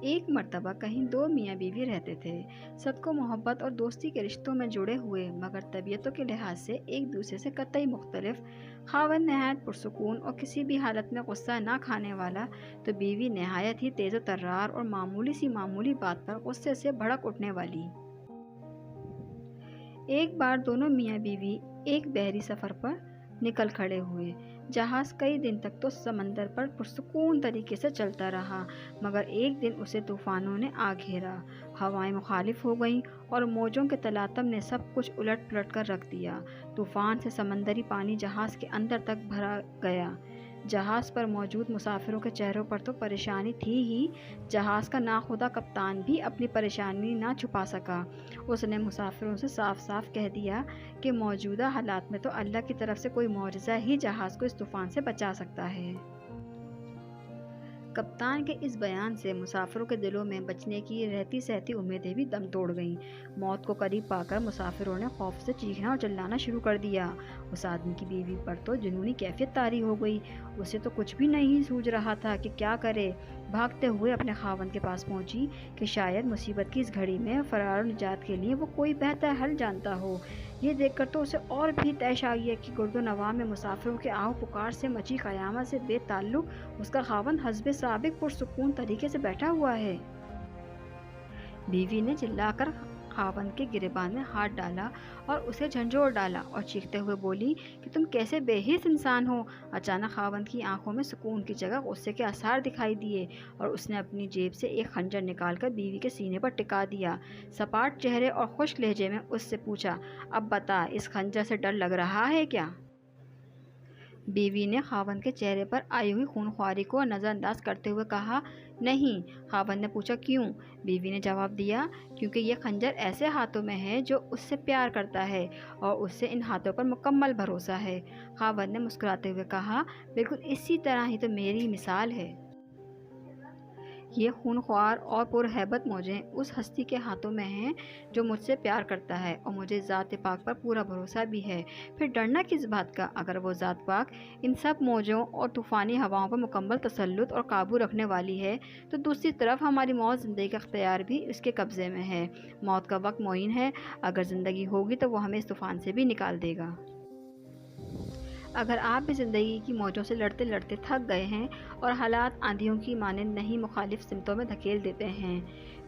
ایک مرتبہ کہیں دو میاں بیوی رہتے تھے، سب کو محبت اور دوستی کے رشتوں میں جڑے ہوئے، مگر طبیعتوں کے لحاظ سے ایک دوسرے سے قطعی مختلف۔ خاوند نہایت پرسکون اور کسی بھی حالت میں غصہ نہ کھانے والا، تو بیوی نہایت ہی تیز و ترار اور معمولی بات پر غصے سے بھڑک اٹھنے والی۔ ایک بار دونوں میاں بیوی ایک بحری سفر پر نکل کھڑے ہوئے۔ جہاز کئی دن تک تو سمندر پر پرسکون طریقے سے چلتا رہا، مگر ایک دن اسے طوفانوں نے آ گھیرا۔ ہوائیں مخالف ہو گئیں اور موجوں کے تلاطم نے سب کچھ الٹ پلٹ کر رکھ دیا۔ طوفان سے سمندری پانی جہاز کے اندر تک بھرا گیا۔ جہاز پر موجود مسافروں کے چہروں پر تو پریشانی تھی ہی، جہاز کا ناخدا کپتان بھی اپنی پریشانی نہ چھپا سکا۔ اس نے مسافروں سے صاف صاف کہہ دیا کہ موجودہ حالات میں تو اللہ کی طرف سے کوئی معجزہ ہی جہاز کو اس طوفان سے بچا سکتا ہے۔ کپتان کے اس بیان سے مسافروں کے دلوں میں بچنے کی رہتی سہتی امیدیں بھی دم توڑ گئیں۔ موت کو قریب پا کر مسافروں نے خوف سے چیخنا اور چلانا شروع کر دیا۔ اس آدمی کی بیوی پر تو جنونی کیفیت طاری ہو گئی۔ اسے تو کچھ بھی نہیں سوجھ رہا تھا کہ کیا کرے۔ بھاگتے ہوئے اپنے خاوند کے پاس پہنچی کہ شاید مصیبت کی اس گھڑی میں فرار و نجات کے لیے وہ کوئی بہتر حل جانتا ہو۔ یہ دیکھ کر تو اسے اور بھی طیش آ گیا کہ گرد و نواح میں مسافروں کے آہ و پکار سے مچی قیامت سے بے تعلق اس کا خاوند حسب سابق پرسکون طریقے سے بیٹھا ہوا ہے۔ بیوی نے چلا کر خاوند کے گریبان میں ہاتھ ڈالا اور اسے جھنجھوڑ ڈالا اور چیختے ہوئے بولی کہ تم کیسے بے حس انسان ہو۔ اچانک خاوند کی آنکھوں میں سکون کی جگہ غصے کے آثار دکھائی دیے اور اس نے اپنی جیب سے ایک خنجر نکال کر بیوی کے سینے پر ٹکا دیا۔ سپاٹ چہرے اور خشک لہجے میں اس سے پوچھا، اب بتا، اس خنجر سے ڈر لگ رہا ہے کیا؟ بیوی نے خاوند کے چہرے پر آئی ہوئی خونخواری کو نظر انداز کرتے ہوئے کہا، نہیں۔ خاوند نے پوچھا، کیوں؟ بیوی نے جواب دیا، کیونکہ یہ خنجر ایسے ہاتھوں میں ہے جو اس سے پیار کرتا ہے اور اس سے ان ہاتھوں پر مکمل بھروسہ ہے۔ خاوند نے مسکراتے ہوئے کہا، بالکل اسی طرح ہی تو میری مثال ہے۔ یہ خونخوار اور پرہیبت موجیں اس ہستی کے ہاتھوں میں ہیں جو مجھ سے پیار کرتا ہے اور مجھے ذات پاک پر پورا بھروسہ بھی ہے۔ پھر ڈرنا کس بات کا؟ اگر وہ ذات پاک ان سب موجوں اور طوفانی ہواؤں پر مکمل تسلط اور قابو رکھنے والی ہے تو دوسری طرف ہماری موت زندگی کا اختیار بھی اس کے قبضے میں ہے۔ موت کا وقت معین ہے، اگر زندگی ہوگی تو وہ ہمیں اس طوفان سے بھی نکال دے گا۔ اگر آپ بھی زندگی کی موجوں سے لڑتے لڑتے تھک گئے ہیں اور حالات آندھیوں کی مانند نہیں مخالف سمتوں میں دھکیل دیتے ہیں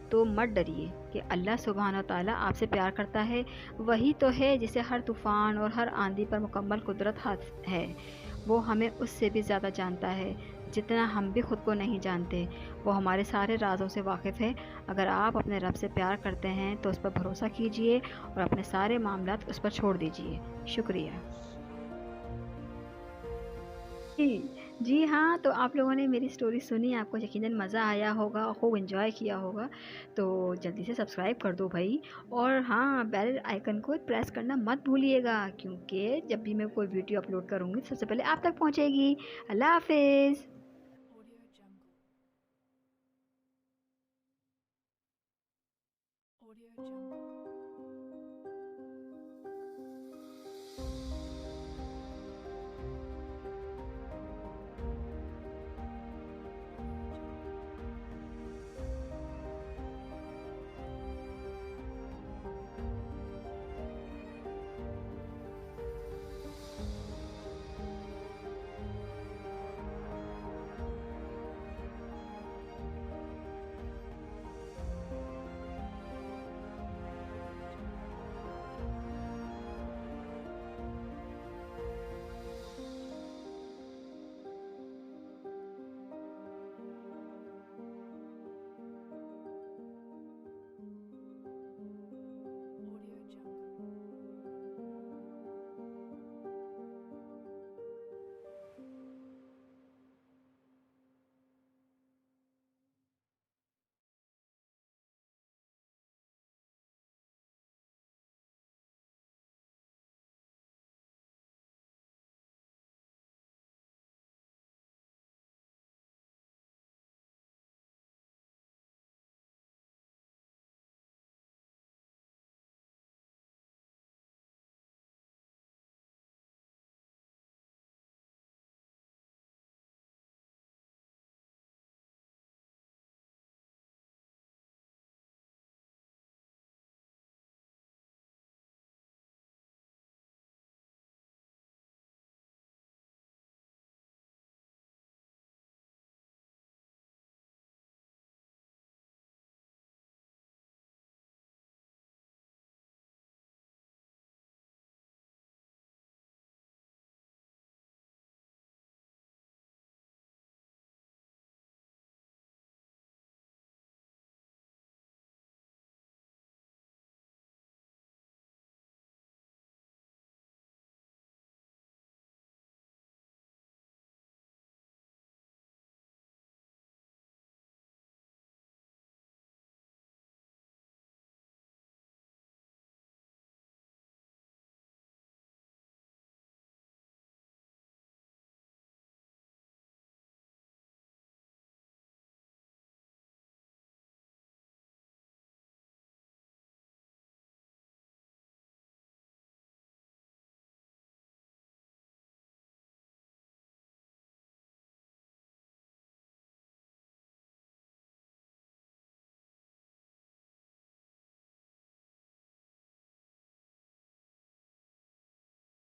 تو مت ڈریے کہ اللہ سبحانہ وتعالیٰ آپ سے پیار کرتا ہے۔ وہی تو ہے جسے ہر طوفان اور ہر آندھی پر مکمل قدرت ہے۔ وہ ہمیں اس سے بھی زیادہ جانتا ہے جتنا ہم بھی خود کو نہیں جانتے۔ وہ ہمارے سارے رازوں سے واقف ہے۔ اگر آپ اپنے رب سے پیار کرتے ہیں تو اس پر بھروسہ کیجیے اور اپنے سارے معاملات اس پر چھوڑ دیجیے۔ شکریہ۔ جی ہاں، تو آپ لوگوں نے میری سٹوری سنی، آپ کو یقیناً مزہ آیا ہوگا اور خوب انجوائے کیا ہوگا، تو جلدی سے سبسکرائب کر دو بھائی، اور ہاں، بیل آئیکن کو پریس کرنا مت بھولیے گا، کیونکہ جب بھی میں کوئی ویڈیو اپلوڈ کروں گی سب سے پہلے آپ تک پہنچے گی۔ اللہ حافظ۔ Audio Jungle.